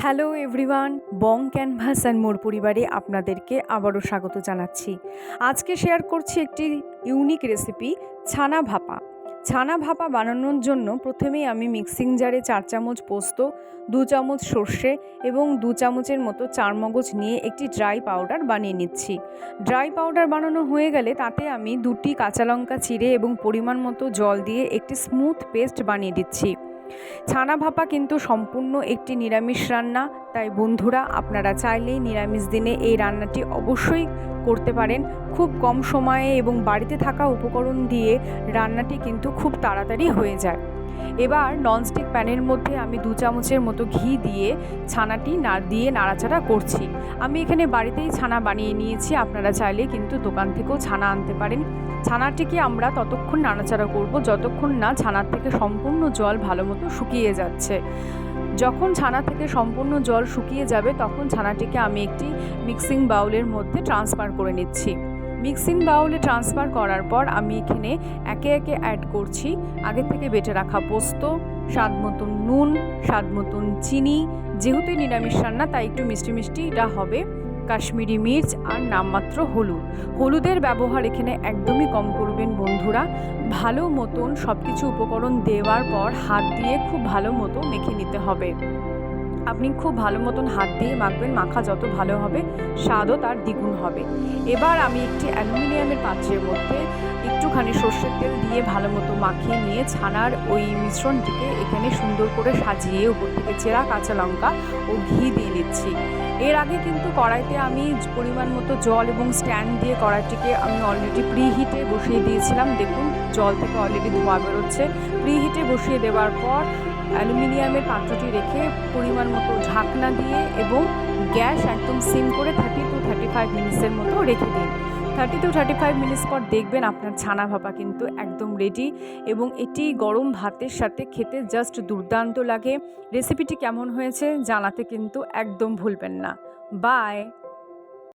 Hello everyone, Bong canvas and more পরিবারে আপনাদেরকে আবারও স্বাগত জানাচ্ছি। আজকে শেয়ার করছি একটি ইউনিক রেসিপি, ছানা ভাপা। ছানা ভাপা বানানোর জন্য প্রথমেই আমি মিক্সিং জারে 4 চামচ পোস্ত, 2 চামচ সর্ষে এবং 2 চামচের মতো চারমগজ নিয়ে একটি ড্রাই পাউডার বানিয়ে নিচ্ছি। ড্রাই পাউডার বানানো হয়ে গেলে তাতে আমি 2টি কাঁচা লঙ্কা চিড়ে এবং পরিমাণ মতো জল দিয়ে একটি স্মুথ পেস্ট বানিয়ে দিচ্ছি। ছানা ভাপা কিন্তু সম্পূর্ণ একটি নিরামিষ রান্না, তাই বন্ধুরা আপনারা চাইলেই নিরামিষ দিনে এই রান্নাটি অবশ্যই করতে পারেন। খুব কম সময়ে এবং বাড়িতে থাকা উপকরণ দিয়ে রান্নাটি কিন্তু খুব তাড়াতাড়ি হয়ে যায়। এবার ননস্টিক প্যানের মধ্যে আমি 2 চামচের মতো ঘি দিয়ে ছানাটি নাড়াচাড়া করছি। আমি এখানে বাড়িতেই ছানা বানিয়ে নিয়েছি, আপনারা চাইলে কিন্তু দোকান থেকেও ছানা আনতে পারেন। ছানাটিকে আমরা ততক্ষণ নাড়াচাড়া করব যতক্ষণ না ছানার থেকে সম্পূর্ণ জল ভালো মতো শুকিয়ে যাচ্ছে। যখন ছানা থেকে সম্পূর্ণ জল শুকিয়ে যাবে তখন ছানাটিকে আমি একটি মিক্সিং বাউলের মধ্যে ট্রান্সফার করে নিচ্ছি। মিক্সিং বাউলে ট্রান্সফার করার পর আমি এখানে একে একে অ্যাড করছি আগে থেকে বেটে রাখা পোস্ত, স্বাদ মতন নুন, স্বাদ মতন চিনি, যেহেতু নিরামিষ রান্না তাই একটু মিষ্টি এটা হবে, কাশ্মীরি মির্চ আর নামমাত্র হলুদের ব্যবহার এখানে একদমই কম করবেন বন্ধুরা। ভালো মতন সব কিছু উপকরণ দেওয়ার পর হাত দিয়ে খুব ভালো মতো মেখে নিতে হবে। আপনি খুব ভালো মতন হাত দিয়ে মাখবেন, মাখা যত ভালো হবে স্বাদও তার দ্বিগুণ হবে। এবার আমি একটি অ্যালুমিনিয়ামের পাত্রের মধ্যে একটুখানি সর্ষের তেল দিয়ে ভালো মতো মাখিয়ে নিয়ে ছানার ওই মিশ্রণটিকে এখানে সুন্দর করে সাজিয়ে উপর থেকে চেরা কাঁচা লঙ্কা ও ঘি দিয়ে নিচ্ছি। এর আগে কিন্তু কড়াইতে আমি পরিমাণ মতো জল এবং স্ট্যান্ড দিয়ে কড়াইটিকে আমি অলরেডি প্রিহিটে বসিয়ে দিয়েছিলাম। দেখুন জল থেকে অলরেডি ধোঁয়া বেরোচ্ছে। প্রিহিটে বসিয়ে দেওয়ার পর অ্যালুমিনিয়ামের পাত্রটি রেখে পরিমাণ মতো ঢাকনা দিয়ে এবং গ্যাস একদম সিম করে 30 to 35 মিনিটসের মতো রেখে দিন। 30 to 35 মিনিটস পর দেখবেন আপনার ছানা ভাপা কিন্তু একদম রেডি এবং এটি গরম ভাতের সাথে খেতে জাস্ট দুর্দান্ত লাগে। রেসিপিটি কেমন হয়েছে জানাতে কিন্তু একদম ভুলবেন না। বাই।